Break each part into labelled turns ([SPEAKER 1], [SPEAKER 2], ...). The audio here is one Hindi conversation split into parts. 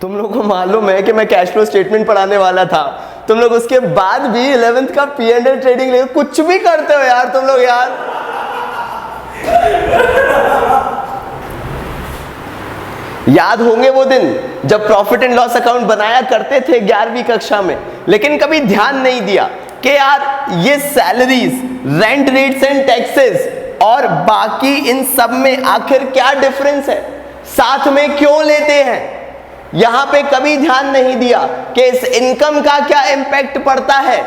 [SPEAKER 1] तुम लोगों को मालूम है कि मैं कैश फ्लो स्टेटमेंट पढ़ाने वाला था, तुम लोग उसके बाद भी 11th का P&L ट्रेडिंग ले कुछ भी करते हो यार तुम लोग यार। याद होंगे वो दिन जब प्रॉफिट एंड लॉस अकाउंट बनाया करते थे 11वीं कक्षा में, लेकिन कभी ध्यान नहीं दिया कि यार ये salaries, rent rates and taxes और बाकी इन सब में आखिर क्या डिफरेंस है, साथ में क्यों लेते हैं। यहां पे कभी ध्यान नहीं दिया कि इस इनकम का क्या इंपैक्ट पड़ता है।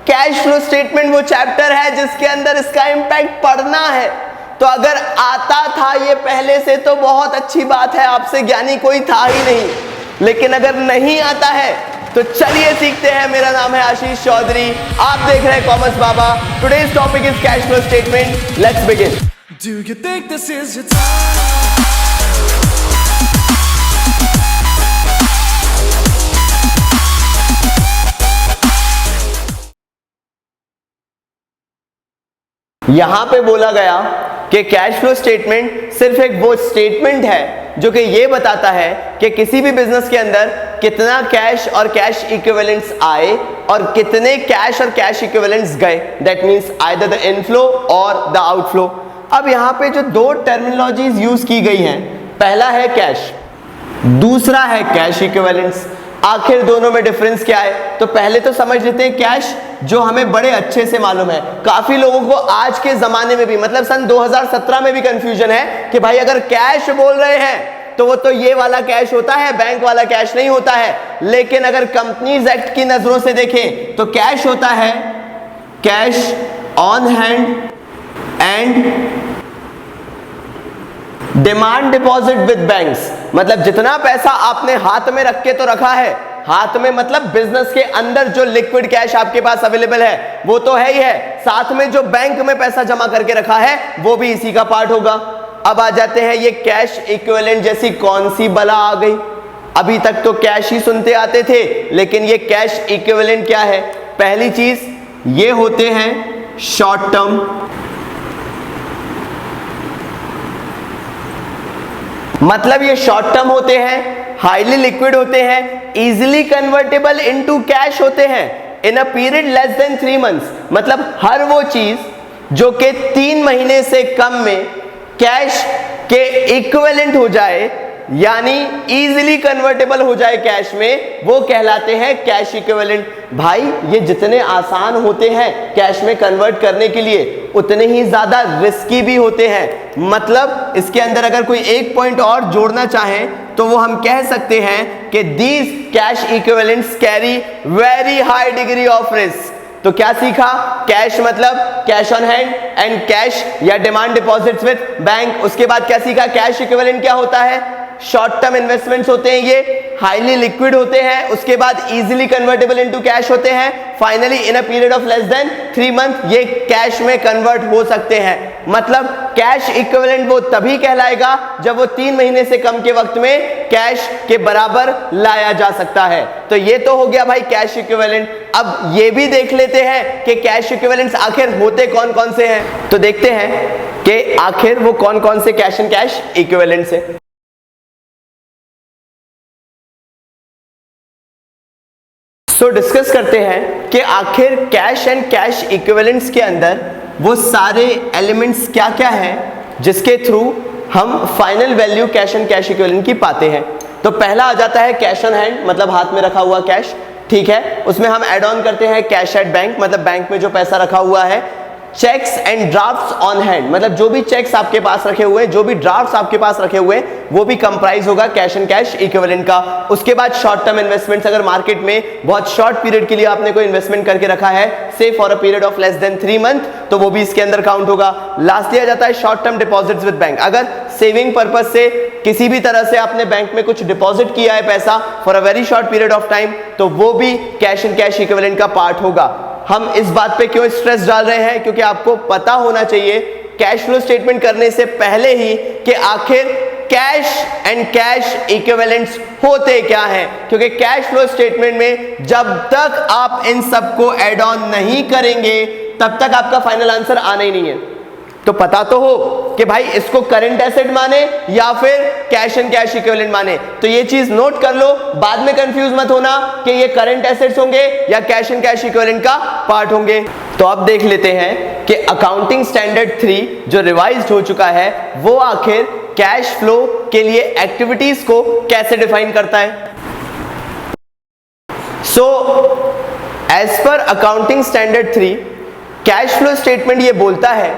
[SPEAKER 1] कैश फ्लो स्टेटमेंट वो चैप्टर है जिसके अंदर इसका इंपैक्ट पढ़ना है। तो अगर आता था ये पहले से तो बहुत अच्छी बात है, आपसे ज्ञानी कोई था ही नहीं, लेकिन अगर नहीं आता है तो चलिए सीखते हैं। मेरा नाम है आशीष चौधरी, आप देख रहे हैं commerce Baba. Today's topic is cash flow statement. Let's begin.
[SPEAKER 2] Do you think this is your time?
[SPEAKER 1] यहां पे बोला गया कि कैश फ्लो स्टेटमेंट सिर्फ एक वो स्टेटमेंट है जो कि ये बताता है कि किसी भी बिजनेस के अंदर कितना कैश और कैश इक्विवेलेंट्स आए और कितने कैश और कैश इक्विवेलेंट्स गए। That means either the inflow और द आउटफ्लो। अब यहां पे जो दो टर्मिनोलॉजीज यूज की गई हैं, पहला है कैश, दूसरा है कैश इक्विवेलेंट्स। आखिर दोनों में डिफरेंस क्या है? तो पहले तो समझ लेते हैं कैश, जो हमें बड़े अच्छे से मालूम है। काफी लोगों को आज के जमाने में भी, मतलब सन 2017 में भी कंफ्यूजन है कि भाई अगर कैश बोल रहे हैं तो वो तो ये वाला कैश होता है, बैंक वाला कैश नहीं होता है। लेकिन अगर कंपनीज एक्ट की नजरों से देखें तो कैश होता है cash on hand and demand deposit with banks. मतलब जितना पैसा आपने हाथ में रख के तो रखा है, हाथ में मतलब बिजनेस के अंदर जो लिक्विड कैश आपके पास अवेलेबल है वो तो है ही है, साथ में जो बैंक में पैसा जमा करके रखा है वो भी इसी का पार्ट होगा। अब आ जाते हैं ये कैश इक्विवेलेंट जैसी कौन सी बला आ गई। अभी तक तो कैश ही सुनते आते थे, लेकिन ये कैश इक्विवेलेंट क्या है? पहली चीज ये होते हैं शॉर्ट टर्म, मतलब ये शॉर्ट टर्म होते हैं, हाईली लिक्विड होते हैं, इजीली कन्वर्टेबल इनटू कैश होते हैं in a period less than 3 months. मतलब हर वो चीज जो कि 3 महीने से कम में कैश के इक्विवेलेंट हो जाए, यानी इजीली कन्वर्टेबल हो जाए कैश में, वो कहलाते हैं कैश इक्विवेलेंट। भाई ये जितने आसान होते हैं कैश में कन्वर्ट करने के लिए, उतने ही ज्यादा रिस्की भी होते हैं। मतलब इसके अंदर अगर कोई एक पॉइंट और जोड़ना चाहें तो वो हम कह सकते हैं कि these cash equivalents carry very high degree of risk. तो क्या सीखा? कैश मतलब cash on hand and cash या डिमांड डिपॉजिट्स विद बैंक। उसके बाद क्या सीखा? कैश इक्विवेलेंट क्या होता है? शॉर्ट टर्म इन्वेस्टमेंट्स होते हैं, ये हाईली लिक्विड होते हैं, उसके बाद इजीली कन्वर्टेबल इनटू कैश होते हैं, finally in a period of less than 3 month ये कैश में कन्वर्ट हो सकते हैं। मतलब कैश इक्विवेलेंट वो तभी कहलाएगा जब वो 3 महीने से कम के वक्त में कैश के बराबर लाया जा सकता है। तो ये तो हो गया भाई कैश इक्विवेलेंट। अब ये भी देख लेते हैं कि कैश इक्विवेलेंट्स आखिर होते कौन कौन से हैं। तो देखते हैं कि आखिर वो कौन कौन से कैश एंड कैश इक्विवेलेंट्स हैं। तो डिस्कस करते हैं कि आखिर कैश एंड कैश इक्विवेलेंट्स के अंदर वो सारे एलिमेंट्स क्या क्या हैं जिसके थ्रू हम final value cash and cash equivalent की पाते हैं। तो पहला आ जाता है कैश ऑन हैंड, मतलब हाथ में रखा हुआ कैश, ठीक है। उसमें हम ऐड ऑन करते हैं कैश एट बैंक, मतलब बैंक में जो पैसा रखा हुआ है। Cheques and drafts on hand, मतलब जो भी चेक्स आपके पास रखे हुए हैं, जो भी ड्राफ्ट्स आपके पास रखे हुए हैं, वो भी कंप्राइज होगा कैश एंड कैश इक्विवेलेंट का। उसके बाद शॉर्ट टर्म इन्वेस्टमेंट्स, अगर मार्केट में बहुत शॉर्ट पीरियड के लिए आपने कोई इन्वेस्टमेंट करके रखा है, से for a period of less than 3 month, तो वो भी इसके अंदर काउंट होगा। लास्ट आ जाता है short term deposits with bank. अगर सेविंग पर्पज से किसी भी तरह से आपने बैंक में कुछ डिपॉजिट किया है पैसा for a very short period of time, तो वो भी कैश एंड कैश इक्विवेलेंट का पार्ट होगा। हम इस बात पे क्यों स्ट्रेस डाल रहे हैं? क्योंकि आपको पता होना चाहिए कैश फ्लो स्टेटमेंट करने से पहले ही कि आखिर कैश एंड कैश इक्विवेलेंट्स होते क्या हैं। क्योंकि कैश फ्लो स्टेटमेंट में जब तक आप इन सबको ऐड ऑन नहीं करेंगे तब तक आपका फाइनल आंसर आना ही नहीं है। तो पता तो हो कि भाई इसको करंट एसेट माने या फिर कैश एंड कैश इक्विवेलेंट माने। तो ये चीज नोट कर लो, बाद में कंफ्यूज मत होना कि ये करंट एसेट्स होंगे या कैश एंड कैश इक्विवेलेंट का पार्ट होंगे। तो अब देख लेते हैं कि अकाउंटिंग स्टैंडर्ड 3 जो रिवाइज्ड हो चुका है वो आखिर कैश फ्लो के लिए एक्टिविटीज को कैसे डिफाइन करता है। So as per accounting standard 3 cash flow statement ये बोलता है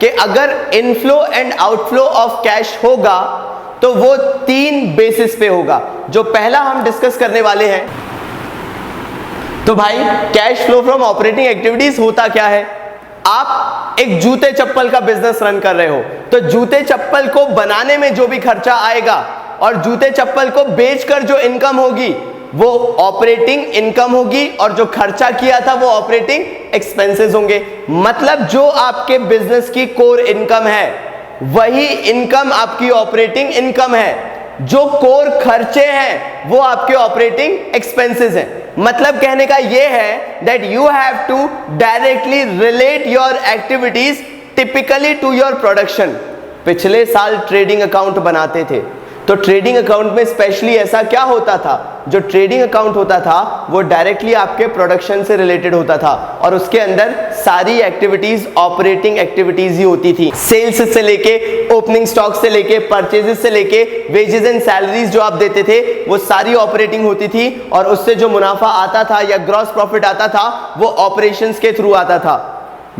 [SPEAKER 1] कि अगर inflow and outflow of cash होगा तो वो 3 बेसिस पे होगा। जो पहला हम डिस्कस करने वाले हैं, तो भाई cash flow from operating activities होता क्या है। आप एक जूते चप्पल का बिजनेस रन कर रहे हो, तो जूते चप्पल को बनाने में जो भी खर्चा आएगा और जूते चप्पल को बेचकर जो इनकम होगी वो ऑपरेटिंग इनकम होगी, और जो खर्चा किया था वो ऑपरेटिंग एक्सपेंसेस होंगे। मतलब जो आपके बिजनेस की कोर इनकम है वही इनकम आपकी ऑपरेटिंग इनकम है, जो कोर खर्चे हैं वो आपके ऑपरेटिंग एक्सपेंसेस हैं। मतलब कहने का ये है that you have to directly relate your activities typically to your production. पिछले साल ट्रेडिंग अकाउंट बनाते थे, तो ट्रेडिंग अकाउंट में स्पेशली ऐसा क्या होता था, जो ट्रेडिंग अकाउंट होता था वो डायरेक्टली आपके प्रोडक्शन से रिलेटेड होता था और उसके अंदर सारी एक्टिविटीज ऑपरेटिंग एक्टिविटीज ही होती थी। सेल्स से लेके ओपनिंग स्टॉक से लेके परचेजेस से लेके वेजेस एंड सैलरीज जो आप देते थे वो सारी ऑपरेटिंग होती थी, और उससे जो मुनाफा आता था या ग्रॉस प्रॉफिट आता था वो ऑपरेशंस के थ्रू आता था।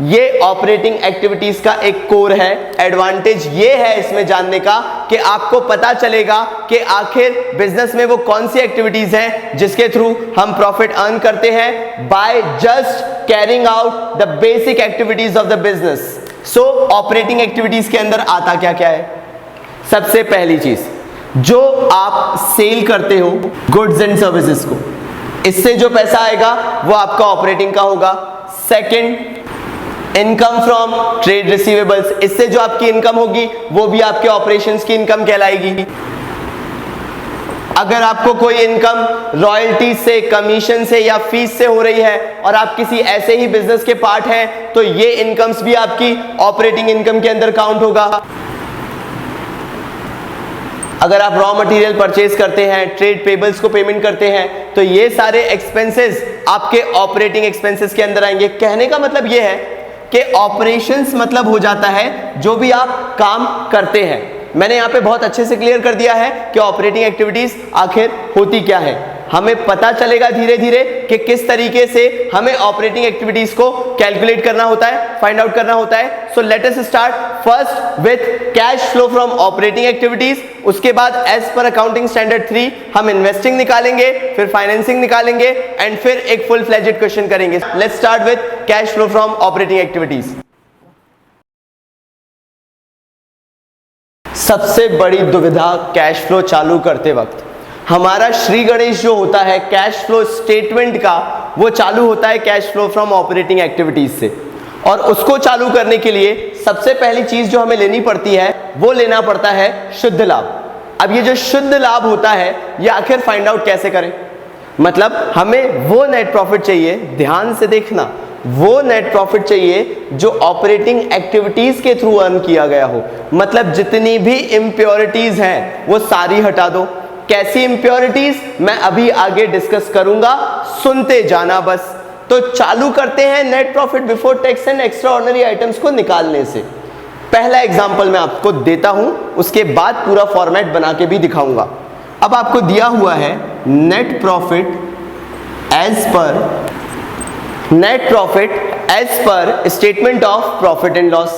[SPEAKER 1] ये ऑपरेटिंग एक्टिविटीज का एक कोर है। एडवांटेज ये है इसमें जानने का कि आपको पता चलेगा कि आखिर बिजनेस में वो कौन सी एक्टिविटीज हैं जिसके थ्रू हम प्रॉफिट अर्न करते हैं by just carrying out the basic activities of the business. So operating activities के अंदर आता क्या क्या है। सबसे पहली चीज, जो आप सेल करते हो गुड्स एंड सर्विसेज को, इससे जो पैसा आएगा वो आपका ऑपरेटिंग का होगा। Second, income from trade receivables, इससे जो आपकी इनकम होगी वो भी आपके ऑपरेशंस की इनकम कहलाएगी। अगर आपको कोई इनकम रॉयल्टी से, कमीशन से या फीस से हो रही है और आप किसी ऐसे ही बिजनेस के पार्ट हैं, तो ये इनकम्स भी आपकी ऑपरेटिंग इनकम के अंदर काउंट होगा। अगर आप रॉ मटेरियल परचेज करते हैं, ट्रेड पेबल्स को पेमेंट करते हैं, तो ये सारे एक्सपेंसेस आपके ऑपरेटिंग एक्सपेंसेस के अंदर आएंगे। कहने का मतलब ये है कि ऑपरेशंस मतलब हो जाता है जो भी आप काम करते हैं। मैंने यहाँ पे बहुत अच्छे से क्लियर कर दिया है कि ऑपरेटिंग एक्टिविटीज आखिर होती क्या है। हमें पता चलेगा धीरे धीरे कि किस तरीके से हमें ऑपरेटिंग एक्टिविटीज को कैलकुलेट करना होता है, फाइंड आउट करना होता है। So let us start first with cash flow from operating activities. उसके बाद एज पर अकाउंटिंग स्टैंडर्ड 3 हम इन्वेस्टिंग निकालेंगे, फिर फाइनेंसिंग निकालेंगे एंड फिर एक फुल फ्लेजेड क्वेश्चन करेंगे। Let's start with cash flow from operating activities. सबसे बड़ी दुविधा कैश फ्लो चालू करते वक्त, हमारा श्री गणेश जो होता है कैश फ्लो स्टेटमेंट का, वो चालू होता है cash flow from operating activities से। और उसको चालू करने के लिए सबसे पहली चीज जो हमें लेनी पड़ती है वो लेना पड़ता है शुद्ध लाभ। अब ये जो शुद्ध लाभ होता है ये आखिर फाइंड आउट कैसे करें। मतलब हमें वो नेट प्रॉफिट चाहिए, ध्यान से देखना, वो नेट प्रॉफिट चाहिए जो ऑपरेटिंग एक्टिविटीज के थ्रू अर्न किया गया हो। मतलब जितनी भी इम्प्योरिटीज हैं वो सारी हटा दो। कैसी इम्प्योरिटीज मैं अभी आगे डिस्कस करूंगा, सुनते जाना बस। तो चालू करते हैं net profit before tax and extra ordinary items को निकालने से। पहला एग्जांपल मैं आपको देता हूं, उसके बाद पूरा फॉर्मेट बना के भी दिखाऊंगा। अब आपको दिया हुआ है net profit as per statement of profit and loss.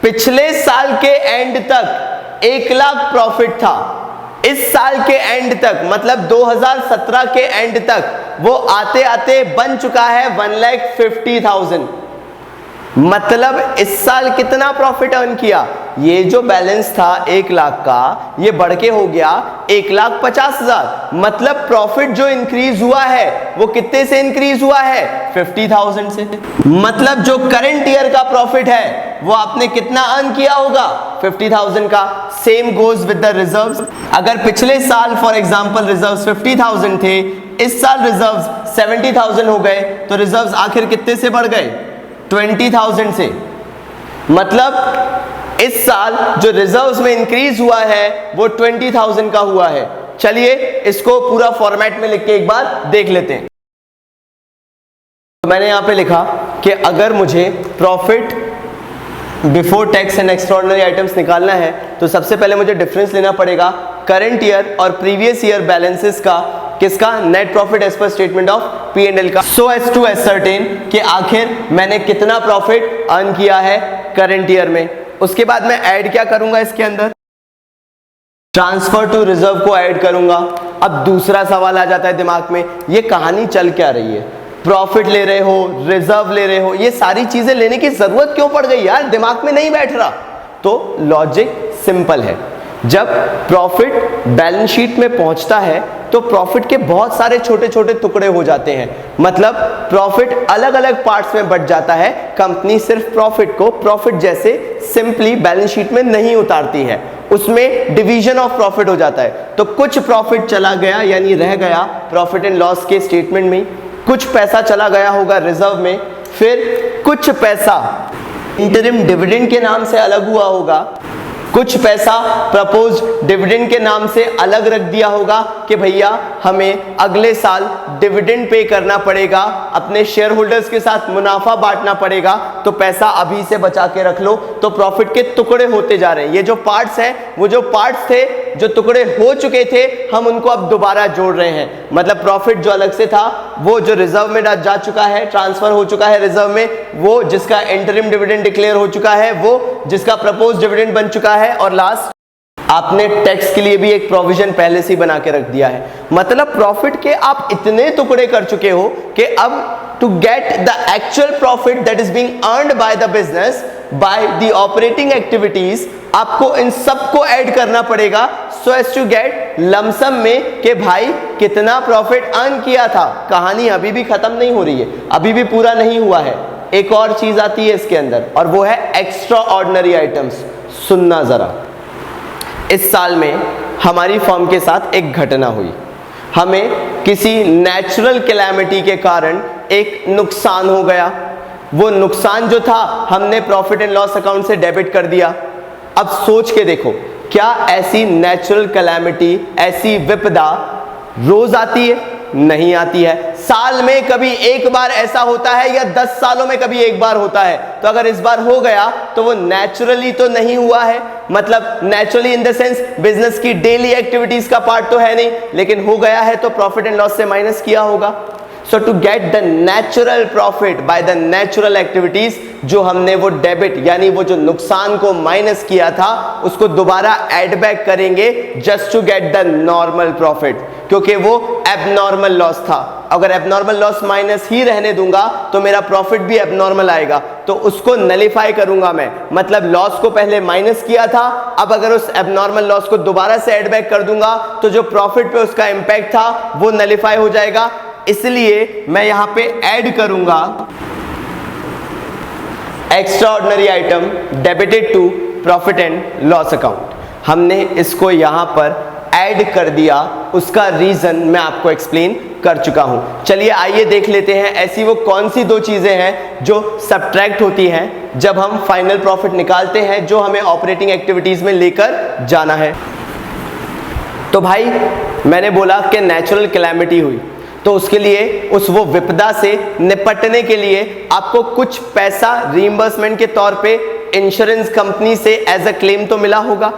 [SPEAKER 1] पिछले साल के एंड तक 1 लाख प्रॉफिट था, इस साल के एंड तक मतलब 2017 के एंड तक वो आते आते बन चुका है 1,50,000। मतलब इस साल कितना प्रॉफिट अर्न किया, ये जो बैलेंस था 1 लाख का ये बढ़ के हो गया 1,50,000। मतलब प्रॉफिट जो इंक्रीज हुआ है वो कितने से इंक्रीज हुआ है, 50,000 से। मतलब जो करंट ईयर का प्रॉफिट है वो आपने कितना अर्न किया होगा, 50,000 का। Same goes with the reserves. अगर पिछले साल फॉर एग्जांपल रिजर्व्स 50,000 थे, इस साल रिजर्व्स 70,000 हो गए, तो रिजर्व्स आखिर कितने से बढ़ गए, 20,000 से। मतलब इस साल जो रिजर्व्स में इंक्रीज हुआ है वो 20,000 का हुआ है। चलिए इसको पूरा फॉर्मेट में लिख के एक बार देख लेते हैं। तो मैंने यहां पे लिखा कि अगर मुझे profit before tax and extraordinary items निकालना है तो सबसे पहले मुझे डिफरेंस लेना पड़ेगा करंट ईयर और प्रीवियस ईयर बैलेंसेस का, किसका, net profit as per statement of P&L का, सो एज टू एसर्टेन कि आखिर मैंने कितना प्रॉफिट अर्न किया है करंट ईयर में। उसके बाद मैं ऐड क्या करूंगा, इसके अंदर ट्रांसफर टू रिजर्व को ऐड करूंगा। अब दूसरा सवाल आ जाता है दिमाग में, ये कहानी चल क्या रही है, प्रॉफिट ले रहे हो, रिजर्व ले रहे हो, ये सारी चीजें लेने की जरूरत क्यों पड़ गई यार, दिमाग में नहीं बैठ रहा। तो लॉजिक सिंपल है, जब प्रॉफिट बैलेंस शीट में पहुंचता है तो प्रॉफिट के बहुत सारे छोटे छोटे टुकड़े हो जाते हैं, मतलब प्रॉफिट अलग अलग पार्ट्स में बट जाता है। कंपनी सिर्फ प्रॉफिट को प्रॉफिट जैसे सिंपली बैलेंस शीट में नहीं उतारती है, उसमें डिवीजन ऑफ प्रॉफिट हो जाता है। तो कुछ प्रॉफिट चला गया यानी रह गया प्रॉफिट एंड लॉस के स्टेटमेंट में, कुछ पैसा चला गया होगा रिजर्व में, फिर कुछ पैसा इंटरिम डिविडेंड के नाम से अलग हुआ होगा, कुछ पैसा प्रपोज डिविडेंड के नाम से अलग रख दिया होगा कि भैया हमें अगले साल डिविडेंड पे करना पड़ेगा, अपने शेयर होल्डर्स के साथ मुनाफा बांटना पड़ेगा, तो पैसा अभी से बचा के रख लो। तो प्रॉफिट के टुकड़े होते जा रहे हैं, ये जो पार्ट्स हैं वो जो पार्ट्स थे जो टुकड़े हो चुके थे हम उनको अब दोबारा जोड़ रहे हैं। मतलब प्रॉफिट जो अलग से था वो जो रिजर्व में जा चुका है, ट्रांसफर हो चुका है रिजर्व में, वो जिसका इंटरिम डिविडेंड डिक्लेयर हो चुका है, वो जिसका प्रपोज डिविडेंड बन चुका है, और लास्ट आपने टैक्स के लिए भी एक प्रोविजन पहले से ही बना के रख दिया है। मतलब प्रॉफिट के आप इतने टुकड़े कर चुके हो कि अब to get the actual profit that is being earned by the business by the operating activities, आपको इन सबको ऐड करना पड़ेगा so as to get lump sum में कि भाई कितना प्रॉफिट अर्न किया था। कहानी अभी भी खत्म नहीं हो रही है, अभी भी पूरा नहीं हुआ है। एक और चीज आती है इसके अंदर और वो है एक्स्ट्रा ऑर्डिनरी आइटम्स। सुनना जरा, इस साल में हमारी फर्म के साथ एक घटना हुई, हमें किसी नेचुरल कैलामिटी के कारण एक नुकसान हो गया। वो नुकसान जो था हमने प्रॉफिट एंड लॉस अकाउंट से डेबिट कर दिया। अब सोच के देखो, क्या ऐसी नेचुरल कैलामिटी, ऐसी विपदा रोज आती है? नहीं आती है। साल में कभी एक बार ऐसा होता है या 10 सालों में कभी एक बार होता है। तो अगर इस बार हो गया तो वो नेचुरली तो नहीं हुआ है, मतलब naturally in the sense business की डेली एक्टिविटीज का पार्ट तो है नहीं, लेकिन हो गया है तो प्रॉफिट एंड लॉस से माइनस किया होगा। So to get the natural profit by the natural activities, जो हमने वो डेबिट यानी वो जो नुकसान को माइनस किया था उसको दोबारा एड बैक करेंगे just to get the normal profit, क्योंकि वो एबनॉर्मल लॉस था। अगर एबनॉर्मल लॉस माइनस ही रहने दूंगा तो मेरा प्रॉफिट भी एबनॉर्मल आएगा, तो उसको नलिफाई करूंगा मैं। मतलब लॉस को पहले माइनस किया था, अब अगर उस एबनॉर्मल लॉस को दोबारा से एड बैक कर दूंगा तो जो प्रॉफिट पे उसका इंपैक्ट था वो नलिफाई हो जाएगा। इसलिए मैं यहां पे ऐड करूंगा extraordinary item debited to profit and loss account. हमने इसको यहां पर ऐड कर दिया, उसका रीजन मैं आपको एक्सप्लेन कर चुका हूं। चलिए आइए देख लेते हैं ऐसी वो कौन सी दो चीजें हैं जो सब्ट्रैक्ट होती हैं जब हम फाइनल प्रॉफिट निकालते हैं, जो हमें ऑपरेटिंग एक्टिविटीज में लेकर जाना है। तो भाई मैंने बोला कि नेचुरल कैलामिटी हुई, तो उसके लिए उस वो विपदा से निपटने के लिए आपको कुछ पैसा रीइंबर्समेंट के तौर पे इंश्योरेंस कंपनी से एज अ क्लेम तो मिला होगा।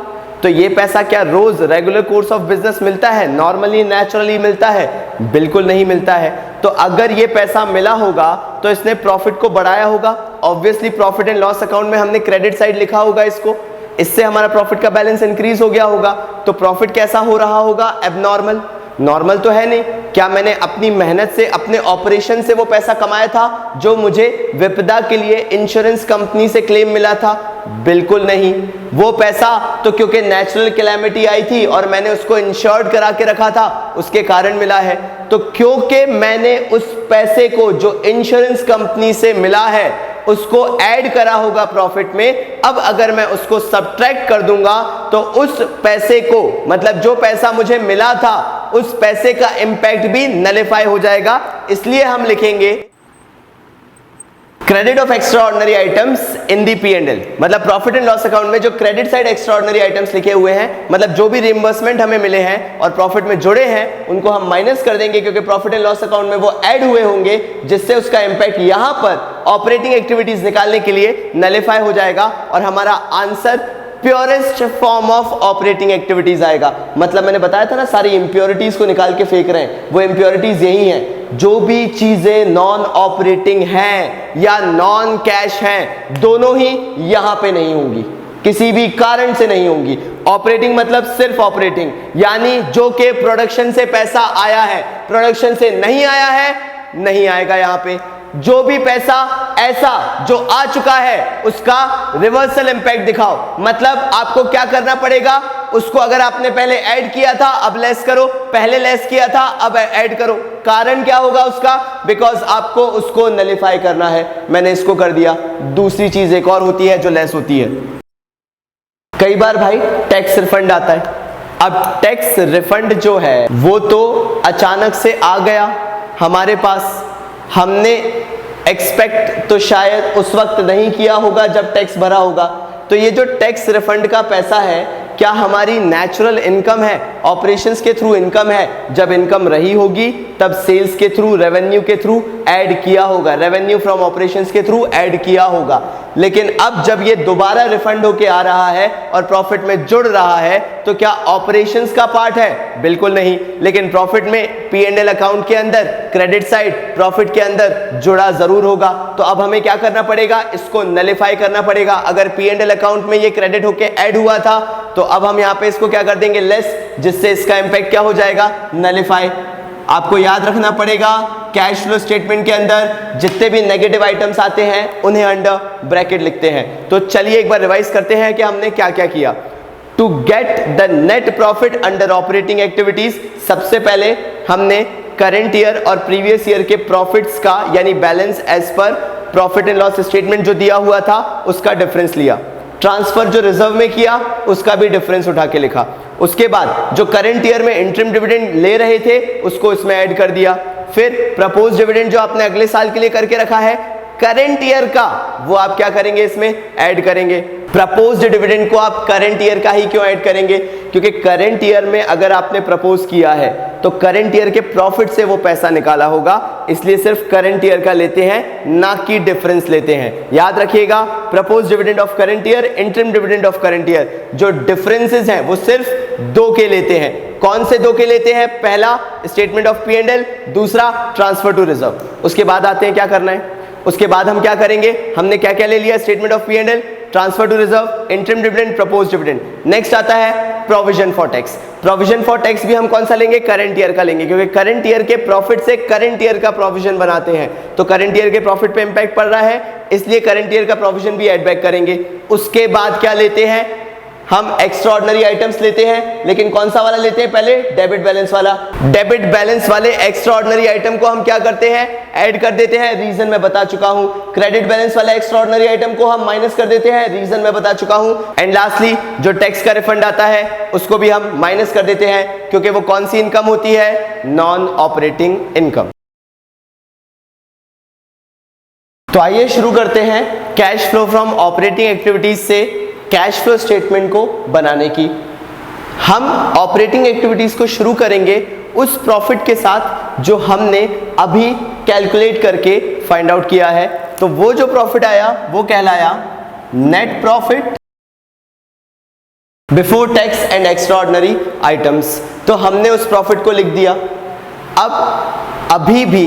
[SPEAKER 1] तो ये पैसा क्या रोज रेगुलर कोर्स ऑफ बिजनेस मिलता है, नॉर्मली नेचुरली मिलता है? बिल्कुल नहीं मिलता है। तो अगर ये पैसा मिला होगा तो इसने प्रॉफिट को बढ़ाया होगा। Obviously profit and loss account में हमने क्रेडिट साइड लिखा होगा इसको, इससे हमारा प्रॉफिट का बैलेंस इंक्रीज हो गया होगा। तो प्रॉफिट कैसा हो रहा होगा? एबनॉर्मल। नॉर्मल तो है नहीं। क्या मैंने अपनी मेहनत से, अपने ऑपरेशन से वो पैसा कमाया था जो मुझे विपदा के लिए इंश्योरेंस कंपनी से क्लेम मिला था? बिल्कुल नहीं। वो पैसा तो क्योंकि नेचुरल कैलामिटी आई थी और मैंने उसको इंश्योर्ड करा के रखा था, उसके कारण मिला है। तो क्योंकि मैंने उस पैसे को जो इंश्योरेंस कंपनी से मिला है उसको ऐड करा होगा प्रॉफिट में, अब अगर मैं उसको सब्ट्रैक्ट कर दूंगा तो उस पैसे को, मतलब जो पैसा मुझे मिला था उस पैसे का इंपैक्ट भी नलिफाई हो जाएगा। इसलिए हम लिखेंगे credit of extra ordinary items in the P&L, मतलब प्रॉफिट एंड लॉस अकाउंट में जो credit side extra ordinary items लिखे हुए हैं, मतलब जो भी रिइंबर्समेंट हमें मिले हैं और प्रॉफिट में जुड़े हैं, उनको हम माइनस कर देंगे क्योंकि प्रॉफिट एंड लॉस अकाउंट में वो ऐड हुए होंगे, जिससे उसका इंपैक्ट यहां पर ऑपरेटिंग एक्टिविटीज निकालने के लिए नलिफाई हो जाएगा और हमारा answer purest form of operating activities आएगा। मतलब मैंने बताया था ना, सारी इंप्योरिटीज को निकाल के फेंक रहे हैं, वो इंप्योरिटीज यही हैं। जो भी चीजें नॉन ऑपरेटिंग हैं या नॉन कैश हैं, दोनों ही यहां पे नहीं होंगी, किसी भी कारण से नहीं होंगी। ऑपरेटिंग मतलब सिर्फ ऑपरेटिंग, यानी जो के प्रोडक्शन से पैसा आया है, प्रोडक्शन से नहीं आया है, नहीं आएगा यहां पे। जो भी पैसा ऐसा जो आ चुका है उसका रिवर्सल इंपैक्ट दिखाओ, मतलब आपको क्या करना पड़ेगा, उसको अगर आपने पहले ऐड किया था अब लेस करो, पहले लेस किया था अब ऐड करो। कारण क्या होगा उसका, बिकॉज आपको उसको नलिफाई करना है। मैंने इसको कर दिया। दूसरी चीज एक और होती है जो लेस होती है, कई बार भाई टैक्स रिफंड आता है। अब टैक्स रिफंड जो है वो तो अचानक से आ गया हमारे पास, हमने एक्सपेक्ट तो शायद उस वक्त नहीं किया होगा जब टैक्स भरा होगा। तो ये जो टैक्स रिफंड का पैसा है, क्या हमारी नेचुरल इनकम है, ऑपरेशंस के थ्रू इनकम है? जब इनकम रही होगी तब सेल्स के थ्रू, रेवेन्यू के थ्रू ऐड किया होगा, रेवेन्यू फ्रॉम ऑपरेशंस के थ्रू ऐड किया होगा। लेकिन अब जब ये दोबारा रिफंड होके आ रहा है और प्रॉफिट में जुड़ रहा है, तो क्या ऑपरेशंस का पार्ट है? बिल्कुल नहीं। लेकिन प्रॉफिट में P&L अकाउंट के अंदर क्रेडिट साइड प्रॉफिट के अंदर जुड़ा जरूर होगा। तो अब हमें क्या करना पड़ेगा, इसको नलिफाई करना पड़ेगा। अगर P&L अकाउंट में ये क्रेडिट होके ऐड हुआ था तो अब हम यहाँ पे इसको क्या कर देंगे, लेस, जिससे इसका इंपैक्ट क्या हो जाएगा, नलिफाई। आपको याद रखना पड़ेगा, कैश फ्लो स्टेटमेंट के अंदर जितने भी नेगेटिव आइटम्स आते हैं उन्हें अंडर ब्रैकेट लिखते हैं। तो चलिए एक बार रिवाइज करते हैं कि हमने क्या क्या किया। To get the net profit under operating activities, सबसे पहले हमने करंट ईयर और प्रीवियस ईयर के प्रॉफिट्स का, यानी balance as per profit and loss statement जो दिया हुआ था उसका डिफरेंस लिया। ट्रांसफर जो रिजर्व में किया उसका भी डिफरेंस उठा के लिखा। उसके बाद जो करंट ईयर में इंटरिम डिविडेंड ले रहे थे उसको इसमें ऐड कर दिया। फिर प्रपोज डिविडेंड जो आपने अगले साल के लिए करके रखा है करंट ईयर का, वो आप क्या करेंगे, इसमें ऐड करेंगे। प्रपोज्ड डिविडेंड को आप करंट ईयर का ही क्यों ऐड करेंगे, क्योंकि करंट ईयर में अगर आपने प्रपोज किया है तो करंट ईयर के प्रॉफिट से वो पैसा निकाला होगा, इसलिए सिर्फ करंट ईयर का लेते हैं, ना कि डिफरेंस लेते हैं। याद रखिएगा, propose dividend of current year, interim dividend of current year, जो डिफरेंसेस हैं वो सिर्फ दो के लेते हैं। कौन से दो के लेते हैं? पहला स्टेटमेंट ऑफ P&L, दूसरा ट्रांसफर टू रिजर्व। उसके बाद आते हैं क्या करना है, उसके बाद हम क्या करेंगे, हमने क्या क्या ले लिया, statement of P&L, transfer to reserve, interim dividend, propose dividend. Next आता है provision for tax. Provision for tax भी हम कौन सा लेंगे, करंट ईयर का लेंगे, क्योंकि करंट ईयर के प्रॉफिट से करंट ईयर का प्रोविजन बनाते हैं, तो करंट ईयर के प्रॉफिट पे इंपैक्ट पड़ रहा है, इसलिए करंट ईयर का प्रोविजन भी ऐड बैक करेंगे। उसके बाद क्या लेते हैं, हम एक्स्ट्रा ऑर्डिनरी आइटम्स लेते हैं, लेकिन कौन सा वाला लेते हैं, पहले डेबिट बैलेंस वाला। डेबिट बैलेंस वाले एक्स्ट्रा ऑर्डिनरी आइटम को हम क्या करते हैं, ऐड कर देते हैं, रीजन मैं बता चुका हूं। क्रेडिट बैलेंस वाला एक्स्ट्रा ऑर्डिनरी आइटम को हम माइनस कर देते हैं, रीजन मैं बता चुका हूं। एंड लास्टली जो टैक्स का रिफंड आता है उसको भी हम माइनस कर देते हैं, क्योंकि वो कौन सी इनकम होती है, नॉन ऑपरेटिंग इनकम। तो आइए शुरू करते हैं cash flow from operating activities से कैश फ्लो स्टेटमेंट को बनाने की। हम ऑपरेटिंग एक्टिविटीज को शुरू करेंगे उस प्रॉफिट के साथ जो हमने अभी कैलकुलेट करके फाइंड आउट किया है। तो वो जो प्रॉफिट आया वो कहलाया net profit before tax and extra ordinary items. तो हमने उस प्रॉफिट को लिख दिया। अब अभी भी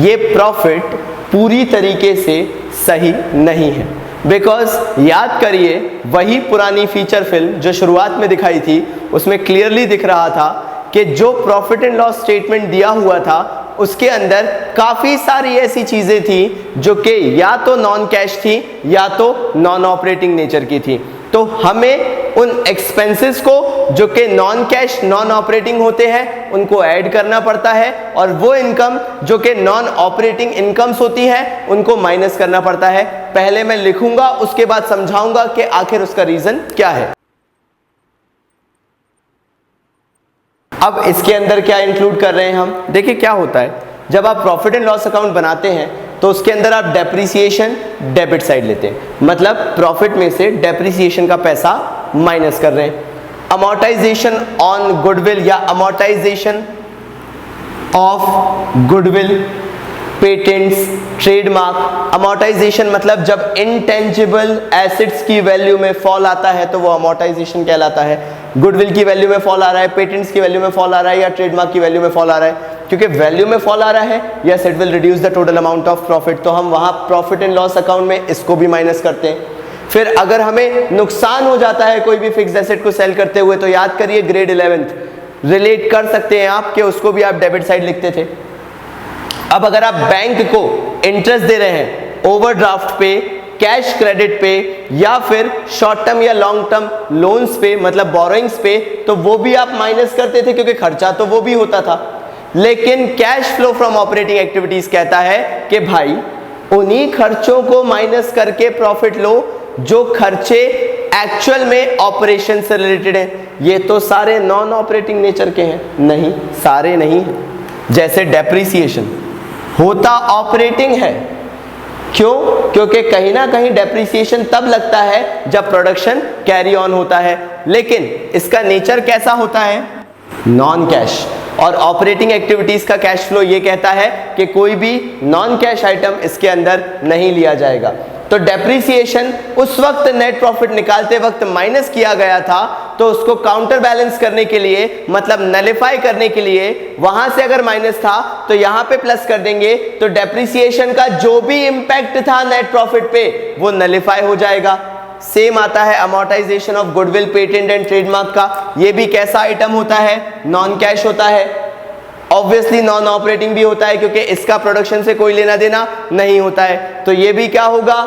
[SPEAKER 1] ये प्रॉफिट पूरी तरीके से सही नहीं है, बिकॉज याद करिए वही पुरानी फीचर फिल्म जो शुरुआत में दिखाई थी उसमें क्लियरली दिख रहा था कि जो प्रॉफिट एंड लॉस स्टेटमेंट दिया हुआ था उसके अंदर काफी सारी ऐसी चीजें थी जो कि या तो नॉन कैश थी या तो नॉन ऑपरेटिंग नेचर की थी। तो हमें उन एक्सपेंसेस को जो कि नॉन कैश नॉन ऑपरेटिंग होते हैं उनको ऐड करना पड़ता है, और वो इनकम जो कि नॉन ऑपरेटिंग इनकम्स होती है उनको माइनस करना पड़ता है। पहले मैं लिखूंगा, उसके बाद समझाऊंगा कि आखिर उसका रीजन क्या है। अब इसके अंदर क्या इंक्लूड कर रहे हैं हम, देखिए क्या होता है, जब आप प्रॉफिट एंड लॉस अकाउंट बनाते हैं तो उसके अंदर आप डेप्रिसिएशन डेबिट साइड लेते हैं, मतलब प्रॉफिट में से डेप्रिसिएशन का पैसा माइनस कर रहे हैं। अमोर्टाइजेशन ऑन गुडविल या amortisation of goodwill, patents, trademark. Amortisation मतलब जब इनटेंजिबल एसेट्स की वैल्यू में फॉल आता है तो वो अमोर्टाइजेशन कहलाता है। गुडविल की वैल्यू में फॉल आ रहा है, पेटेंट्स की वैल्यू में फॉल आ रहा है या ट्रेडमार्क की वैल्यू में फॉल आ रहा है, क्योंकि वैल्यू में फॉल आ रहा है, yes it will reduce the total amount of profit, तो हम वहां प्रॉफिट एंड लॉस अकाउंट में इसको भी माइनस करते हैं। फिर अगर हमें नुकसान हो जाता है कोई भी फिक्स एसेट को सेल करते हुए, तो याद करिए ग्रेड 11th रिलेट कर सकते हैं आप कि उसको भी आप डेबिट साइड लिखते थे। अब अगर आप बैंक को इंटरेस्ट दे रहे हैं ओवरड्राफ्ट पे, कैश क्रेडिट पे या फिर शॉर्ट टर्म या लॉन्ग टर्म लोन्स पे, मतलब बोरोइंग्स पे, तो वो भी आप माइनस करते थे क्योंकि खर्चा तो वो भी होता था। लेकिन cash flow from operating activities कहता है कि भाई उन्हीं खर्चों को माइनस करके प्रॉफिट लो जो खर्चे एक्चुअल में ऑपरेशन से रिलेटेड हैं। ये तो सारे नॉन ऑपरेटिंग नेचर के हैं, नहीं सारे नहीं हैं। जैसे डेप्रिसिएशन होता ऑपरेटिंग है, क्यों? क्योंकि कहीं ना कहीं डेप्रिसिएशन तब लगता है जब प्रोडक्शन कैरी ऑन होता है, लेकिन इसका नेचर कैसा होता है? Non cash. और ऑपरेटिंग एक्टिविटीज का कैश फ्लो ये कहता है कि कोई भी नॉन कैश आइटम इसके अंदर नहीं लिया जाएगा। तो डेप्रिसिएशन उस वक्त नेट प्रॉफिट निकालते वक्त माइनस किया गया था, तो उसको काउंटर बैलेंस करने के लिए, मतलब नलिफाई करने के लिए, वहां से अगर माइनस था तो यहां पे प्लस कर देंगे, तो डेप्रिसिएशन का जो भी इंपैक्ट था नेट प्रॉफिट पे वो नलिफाई हो जाएगा। सेम आता है amortisation of goodwill, patent and trademark का। ये भी कैसा आइटम होता है? नॉन कैश होता है, ऑब्वियसली नॉन ऑपरेटिंग भी होता है क्योंकि इसका प्रोडक्शन से कोई लेना देना नहीं होता है। तो ये भी क्या होगा?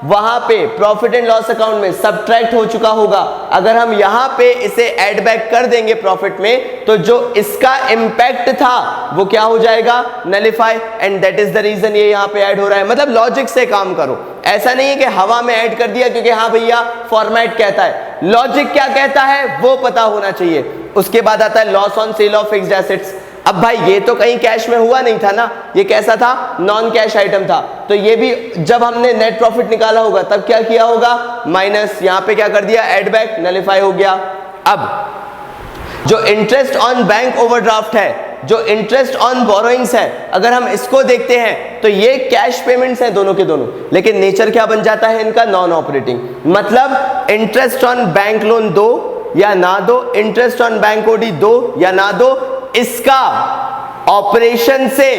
[SPEAKER 1] वहां पे प्रॉफिट एंड लॉस अकाउंट में सब्ट्रैक्ट हो चुका होगा। अगर हम यहां पे इसे ऐड बैक कर देंगे प्रॉफिट में, तो जो इसका इंपैक्ट था वो क्या हो जाएगा? Nullify. And that is the reason ये यहां पे ऐड हो रहा है। मतलब लॉजिक से काम करो, ऐसा नहीं है कि हवा में ऐड कर दिया क्योंकि हाँ भैया फॉर्मेट कहता है। लॉजिक क्या कहता है वो पता होना चाहिए। उसके बाद आता है loss on sale of fixed assets. अब भाई ये तो कहीं कैश में हुआ नहीं था ना, ये कैसा था? नॉन कैश आइटम था। तो ये भी जब हमने नेट प्रॉफिट निकाला होगा तब क्या किया होगा? माइनस। यहां पे क्या कर दिया? ऐड बैक, नलिफाई हो गया। अब जो इंटरेस्ट ऑन बैंक ओवरड्राफ्ट है, जो इंटरेस्ट ऑन बोरोइंग्स है, अगर हम इसको देखते हैं तो ये कैश पेमेंट्स हैं दोनों के दोनों, लेकिन नेचर क्या बन जाता है इनका? Non operating. मतलब इंटरेस्ट ऑन बैंक लोन दो या ना दो, इंटरेस्ट ऑन बैंक ओडी दो या ना दो, इसका ऑपरेशन से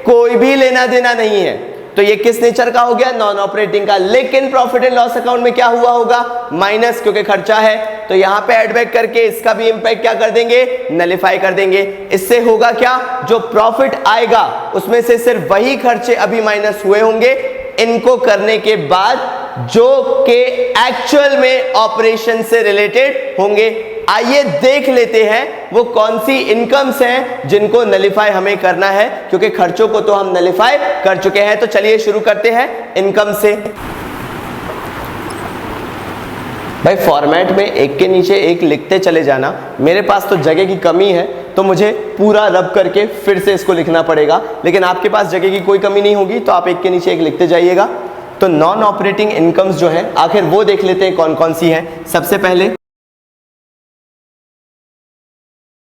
[SPEAKER 1] कोई भी लेना देना नहीं है। तो ये किस नेचर का हो गया? नॉन ऑपरेटिंग का। लेकिन प्रॉफिट एंड लॉस अकाउंट में क्या हुआ होगा? माइनस, क्योंकि खर्चा है। तो यहां पे ऐड बैक करके इसका भी इंपैक्ट क्या कर देंगे? नलिफाई कर देंगे। इससे होगा क्या? जो प्रॉफिट आएगा उसमें से सिर्फ वही खर्चे अभी माइनस हुए होंगे, इनको करने के बाद, जो के एक्चुअल में ऑपरेशन से रिलेटेड होंगे। आइए देख लेते हैं वो कौन सी इनकम्स हैं जिनको नलिफाई हमें करना है, क्योंकि खर्चों को तो हम नलिफाई कर चुके हैं। तो चलिए शुरू करते हैं इनकम से। भाई फॉर्मेट में एक के नीचे एक लिखते चले जाना, मेरे पास तो जगह की कमी है तो मुझे पूरा रब करके फिर से इसको लिखना पड़ेगा, लेकिन आपके पास जगह की कोई कमी नहीं होगी तो आप एक के नीचे एक लिखते जाइएगा। तो नॉन ऑपरेटिंग इनकम्स जो है आखिर वो देख लेते हैं कौन कौन सी हैं। सबसे पहले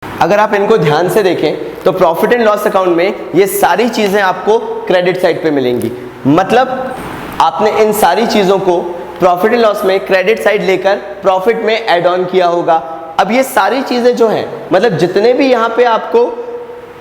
[SPEAKER 1] अगर आप इनको ध्यान से देखें तो प्रॉफिट एंड लॉस अकाउंट में ये सारी चीजें आपको क्रेडिट साइड पे मिलेंगी। मतलब आपने इन सारी चीजों को प्रॉफिट एंड लॉस में क्रेडिट साइड लेकर प्रॉफिट में ऐड ऑन किया होगा। अब ये सारी चीजें जो हैं, मतलब जितने भी यहाँ पे आपको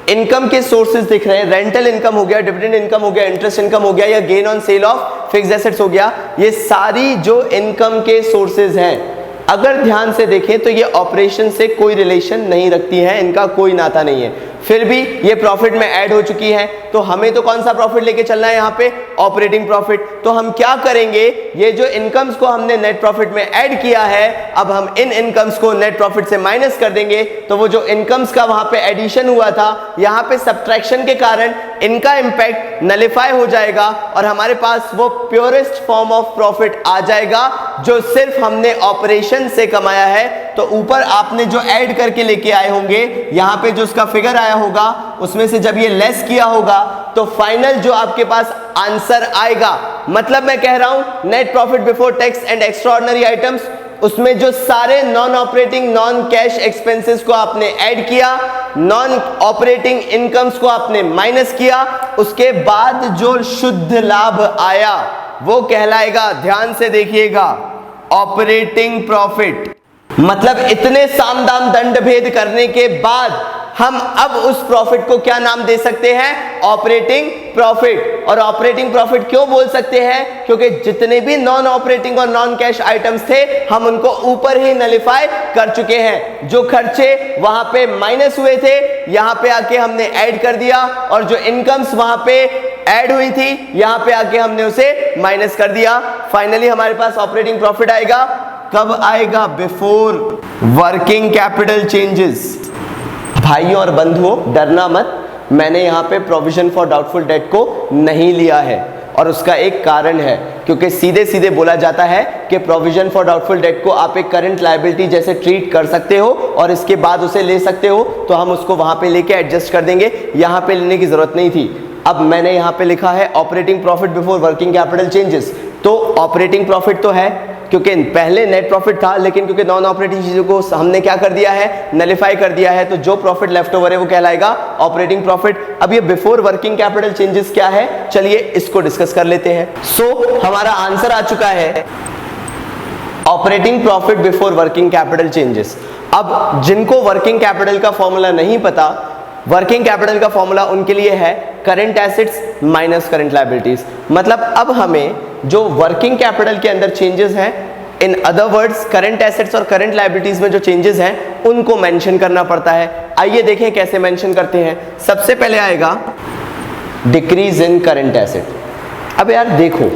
[SPEAKER 1] इनकम के सोर्सेज दिख रहे हैं, रेंटल इनकम हो गया, डिविडेंड इनकम हो गया, इंटरेस्ट इनकम हो गया या gain on sale of fixed assets हो गया, ये सारी जो इनकम के सोर्सेज हैं, अगर ध्यान से देखें तो ये ऑपरेशन से कोई रिलेशन नहीं रखती है, इनका कोई नाता नहीं है। फिर भी ये प्रॉफिट में ऐड हो चुकी है, तो हमें तो कौन सा प्रॉफिट लेके चलना है यहाँ पे? Operating profit. तो हम क्या करेंगे? ये जो इनकम्स को हमने नेट प्रॉफिट में ऐड किया है, अब हम इन इनकम्स को नेट प्रॉफिट से माइनस कर देंगे, तो वो जो इनकम्स का वहां पे एडिशन हुआ था, यहाँ पे सब्ट्रैक्शन के कारण इनका इंपैक्ट नलिफाई हो जाएगा और हमारे पास वो प्योरेस्ट फॉर्म ऑफ प्रॉफिट आ जाएगा जो सिर्फ हमने ऑपरेशन से कमाया है, तो ऊपर आपने जो ऐड करके लेके आए होंगे, यहां पे जो उसका फिगर आया होगा उसमें से जब ये लेस किया होगा तो फाइनल जो आपके पास आंसर आएगा, मतलब मैं कह रहा हूं net profit before tax and extraordinary items, उसमें जो सारे non operating non cash expenses को आपने ऐड किया, नॉन ऑपरेटिंग इनकम्स को आपने माइनस किया, उसके बाद जो शुद्ध लाभ आया वो कहलाएगा, ध्यान से देखिएगा, ऑपरेटिंग प्रॉफिट। मतलब इतने साम दाम दंड भेद करने के बाद हम अब उस प्रॉफिट को क्या नाम दे सकते हैं? Operating profit. और ऑपरेटिंग प्रॉफिट क्यों बोल सकते हैं? क्योंकि जितने भी नॉन ऑपरेटिंग और नॉन कैश आइटम्स थे हम उनको ऊपर ही नलिफाई कर चुके हैं। जो खर्चे वहां पे माइनस हुए थे यहां पे आके हमने ऐड कर दिया, और जो इनकम्स वहां पे ऐड हुई थी यहां पे आके हमने उसे माइनस कर दिया। फाइनली हमारे पास ऑपरेटिंग प्रॉफिट आएगा। कब आएगा? Before working capital changes. भाइयों और बंधुओं, डरना मत, मैंने यहां पे प्रोविजन फॉर डाउटफुल डेट को नहीं लिया है, और उसका एक कारण है, क्योंकि सीधे सीधे बोला जाता है कि प्रोविजन फॉर डाउटफुल डेट को आप एक करंट लायबिलिटी जैसे ट्रीट कर सकते हो और इसके बाद उसे ले सकते हो, तो हम उसको वहां पे लेके एडजस्ट कर देंगे, यहां पे लेने की जरूरत नहीं थी। अब मैंने यहां पे लिखा है operating profit before working capital changes, तो ऑपरेटिंग प्रॉफिट तो है क्योंकि पहले नेट प्रॉफिट था, लेकिन क्योंकि नॉन ऑपरेटिंग चीजों को हमने क्या कर दिया है? नलिफाई कर दिया है, तो जो प्रॉफिट लेफ्ट ओवर है वो कहलाएगा ऑपरेटिंग प्रॉफिट। अब ये बिफोर वर्किंग कैपिटल चेंजेस क्या है, चलिए इसको डिस्कस कर लेते हैं। सो हमारा आंसर आ चुका है operating profit before working capital changes. अब जिनको वर्किंग कैपिटल का फॉर्मूला नहीं पता, वर्किंग कैपिटल का फॉर्मूला उनके लिए है current assets minus current liabilities. मतलब अब हमें जो वर्किंग कैपिटल के अंदर चेंजेस हैं, in other words current assets और करंट लायबिलिटीज में जो चेंजेस हैं उनको मेंशन करना पड़ता है। आइए देखें कैसे मेंशन करते हैं। सबसे पहले आएगा डिक्रीज इन करंट एसेट। अब यार देखो,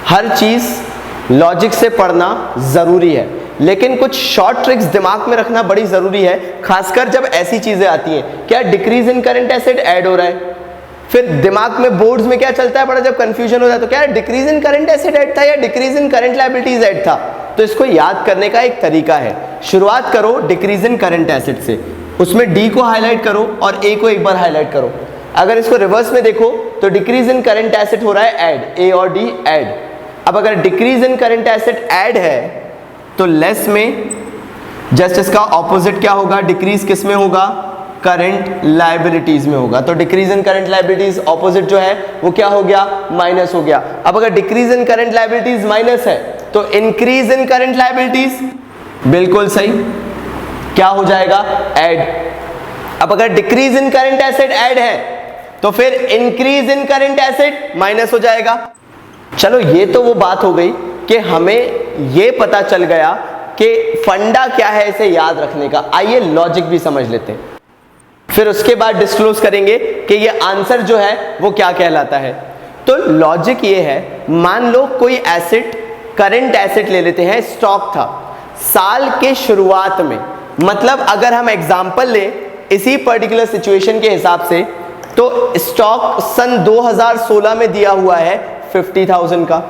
[SPEAKER 1] हर चीज लॉजिक से पढ़ना जरूरी है, लेकिन कुछ शॉर्ट ट्रिक्स दिमाग में रखना बड़ी जरूरी है, खासकर जब ऐसी चीजें आती हैं। क्या decrease in current asset add हो रहा है, फिर दिमाग में बोर्ड्स में क्या चलता है बड़ा, जब कंफ्यूजन हो जाए तो क्या decrease in current asset add था या decrease in current liabilities add था। तो इसको याद करने का एक तरीका है, शुरुआत करो डिक्रीज इन करंट एसेट से, उसमें डी को हाईलाइट करो और ए को एक बार हाईलाइट करो। अगर इसको रिवर्स में देखो तो डिक्रीज इन करंट एसेट हो रहा है ऐड, ए और डी ऐड। अब अगर decrease in current asset add है तो लेस में जस्ट इसका ऑपोजिट क्या होगा, डिक्रीज किस में होगा? करंट लायबिलिटीज में होगा। तो decrease in current liabilities opposite जो है वो क्या हो गया? माइनस हो गया। अब अगर decrease in current liabilities minus है तो इंक्रीज इन करंट लायबिलिटीज, बिल्कुल सही, क्या हो जाएगा? ऐड। अब अगर decrease in current asset add है तो फिर increase in current asset minus हो जाएगा। चलो ये तो वो बात हो गई कि हमें ये पता चल गया कि फंडा क्या है इसे याद रखने का। आइए लॉजिक भी समझ लेते हैं, फिर उसके बाद डिस्क्लोज करेंगे कि ये आंसर जो है वो क्या कहलाता है। तो लॉजिक ये है, मान लो कोई एसेट, करंट एसेट ले लेते हैं, स्टॉक था साल के शुरुआत में, मतलब अगर हम एग्जांपल ले इसी पर्टिकुलर सिचुएशन के हिसाब से, तो स्टॉक सन 2016 में दिया हुआ है 50,000 का,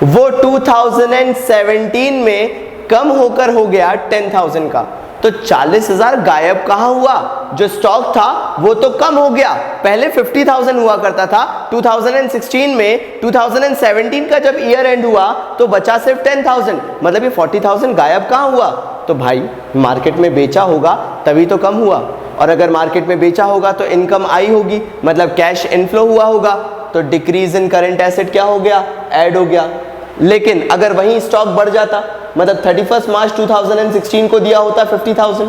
[SPEAKER 1] वो 2017 में कम होकर हो गया 10,000 का, तो 40,000 गायब कहां हुआ? जो स्टॉक था वो तो कम हो गया, पहले 50,000 हुआ करता था 2016 में, 2017 का जब ईयर एंड हुआ तो बचा सिर्फ 10,000, मतलब ये 40,000 गायब कहां हुआ? तो भाई मार्केट में बेचा होगा तभी तो कम हुआ, और अगर मार्केट में बेचा होगा तो इनकम आई होगी, मतलब कैश इनफ्लो हुआ होगा, तो डिक्रीज इन करंट एसेट क्या हो गया? ऐड हो गया। लेकिन अगर वहीं स्टॉक बढ़ जाता, मतलब 31 मार्च 2016 को दिया होता 50,000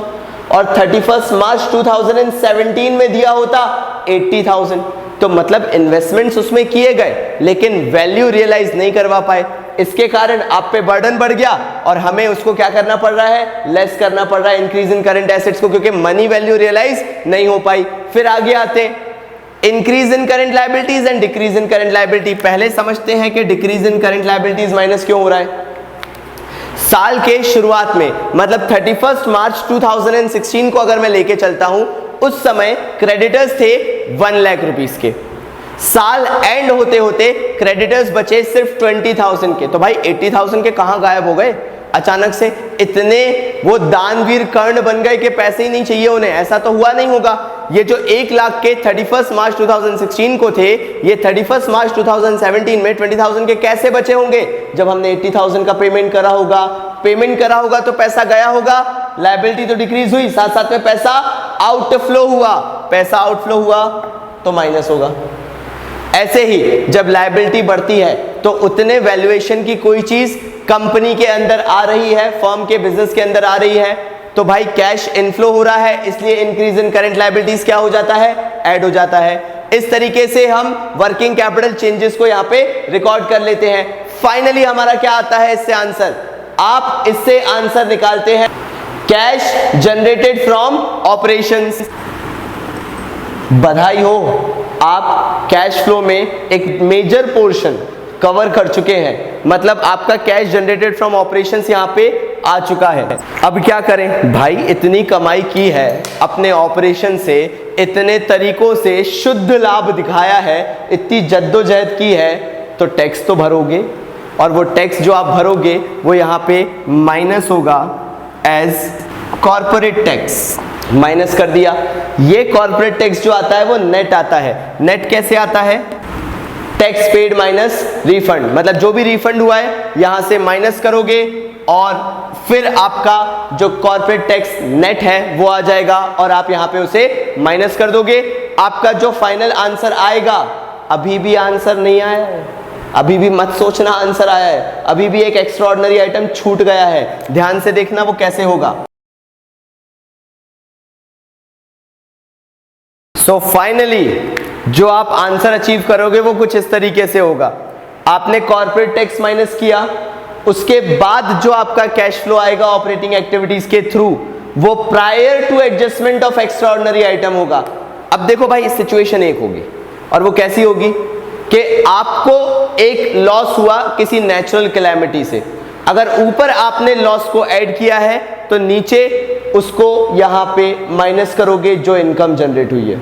[SPEAKER 1] और 31 मार्च 2017 में दिया होता 80,000, तो मतलब इन्वेस्टमेंट्स उसमें किए गए लेकिन वैल्यू रियलाइज नहीं करवा पाए, इसके कारण आप पे बर्डन बढ़ गया और हमें उसको क्या करना पड़ रहा है? लेस करना पड़ रहा है इंक्रीज इन करंट एसेट्स को, क्योंकि मनी वैल्यू रियलाइज नहीं हो पाई। फिर आगे आते हैं increase in current liabilities and decrease in current liability. पहले समझते हैं कि decrease in current liabilities minus क्यों हो रहा है। साल के शुरुआत में, मतलब 31 मार्च 2016 को अगर मैं लेके चलता हूं, उस समय क्रेडिटर्स थे 1 लाख रुपीस के, साल एंड होते होते क्रेडिटर्स बचे सिर्फ 20,000 के, तो भाई 80,000 के कहां गायब हो गए? अचानक से इतने वो दानवीर कर्ण बन गए कि पैसे ही नहीं चाहिए उन्हें, ऐसा तो हुआ नहीं होगा। ये जो 1 लाख के 31 मार्च 2016 को थे, ये 31 मार्च 2017 में 20,000 के कैसे बचे होंगे? जब हमने 80,000 का पेमेंट करा होगा तो पैसा गया होगा, लायबिलिटी तो डिक्रीज हुई, साथ साथ में पैसा आउटफ्लो हुआ, पैसा आउटफ्लो हुआ तो माइनस होगा। ऐसे ही जब लायबिलिटी बढ़ती है तो उतने वैल्यूएशन की कोई चीज कंपनी के अंदर आ रही है, फर्म के बिजनेस के अंदर आ रही है, तो भाई कैश इनफ्लो हो रहा है, इसलिए इंक्रीज इन करंट लायबिलिटीज क्या हो जाता है? ऐड हो जाता है। इस तरीके से हम वर्किंग कैपिटल चेंजेस को यहाँ पे रिकॉर्ड कर लेते हैं। फाइनली हमारा क्या आता है इससे आंसर? आप इससे आंसर निकालते हैं कैश जनरेटेड फ्रॉम ऑपरेशंस। बधाई हो, आप कैश फ्लो में एक मेजर पोर्शन कवर कर चुके हैं, मतलब आपका कैश जनरेटेड फ्रॉम ऑपरेशंस यहां पे आ चुका है। अब क्या करें भाई, इतनी कमाई की है अपने ऑपरेशन से, इतने तरीकों से शुद्ध लाभ दिखाया है, इतनी जद्दोजहद की है, तो टैक्स तो भरोगे, और वो टैक्स जो आप भरोगे वो यहां पे माइनस होगा एज कॉर्पोरेट टैक्स, माइनस कर दिया। ये कॉर्पोरेट टैक्स जो आता है वो नेट आता है। नेट कैसे आता है? टैक्स पेड माइनस रिफंड, मतलब जो भी रिफंड हुआ है यहां से माइनस करोगे और फिर आपका जो कॉर्पोरेट टैक्स नेट है वो आ जाएगा और आप यहां पे उसे माइनस कर दोगे। आपका जो फाइनल आंसर आएगा, अभी भी आंसर नहीं आया है, अभी भी मत सोचना आंसर आया है, अभी भी एक एक्स्ट्राऑर्डिनरी आइटम छूट गया है, ध्यान से देखना वो कैसे होगा। सो फाइनली जो आप आंसर अचीव करोगे वो कुछ इस तरीके से होगा। आपने कॉर्पोरेट टैक्स माइनस किया, उसके बाद जो आपका कैश फ्लो आएगा ऑपरेटिंग एक्टिविटीज के थ्रू, वो prior to adjustment of extraordinary item होगा। अब देखो भाई, सिचुएशन एक होगी, और वो कैसी होगी कि आपको एक लॉस हुआ किसी नेचुरल कैलेमिटी से, अगर ऊपर आपने लॉस को ऐड किया है तो नीचे उसको यहां पे माइनस करोगे जो इनकम जनरेट हुई है।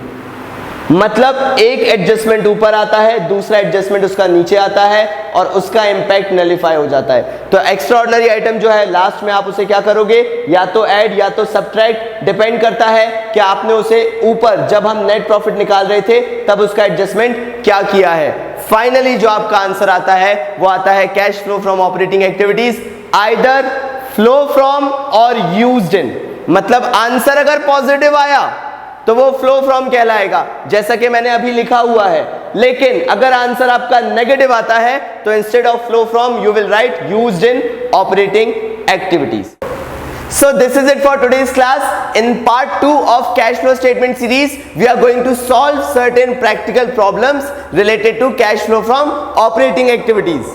[SPEAKER 1] मतलब एक एडजस्टमेंट ऊपर आता है, दूसरा एडजस्टमेंट उसका नीचे आता है और उसका इंपैक्ट नलिफाई हो जाता है। तो एक्स्ट्राऑर्डिनरी आइटम जो है लास्ट में आप उसे क्या करोगे? या तो ऐड या तो सब्ट्रैक्ट, डिपेंड करता है कि आपने उसे ऊपर जब हम नेट प्रॉफिट निकाल रहे थे तब उसका एडजस्टमेंट क्या किया है। फाइनली जो आपका आंसर आता है वो आता है cash flow from operating activities either flow from और यूज्ड इन। मतलब आंसर अगर पॉजिटिव आया तो वो फ्लो फ्रॉम कहलाएगा, जैसा कि मैंने अभी लिखा हुआ है। लेकिन अगर आंसर आपका नेगेटिव आता है तो instead of flow from you will write used in operating activities. So this is it for today's class. In part 2 of cash flow statement series, we are going to solve certain practical problems related to cash flow from operating activities.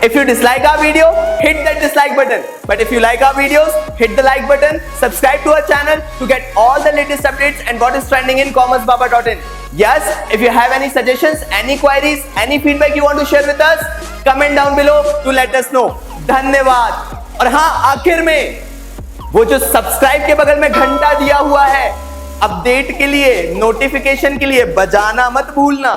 [SPEAKER 1] If you dislike our video, hit that dislike button. But if you like our videos, hit the like button, subscribe to our channel to get all the latest updates and what is trending in commercebaba.in. Yes, if you have any suggestions, any queries, any feedback you want to share with us, comment down below to let us know. धन्यवाद। और हाँ, आखिर में वो जो सब्सक्राइब के बगल में घंटा दिया हुआ है अपडेट के लिए, नोटिफिकेशन के लिए, बजाना मत भूलना।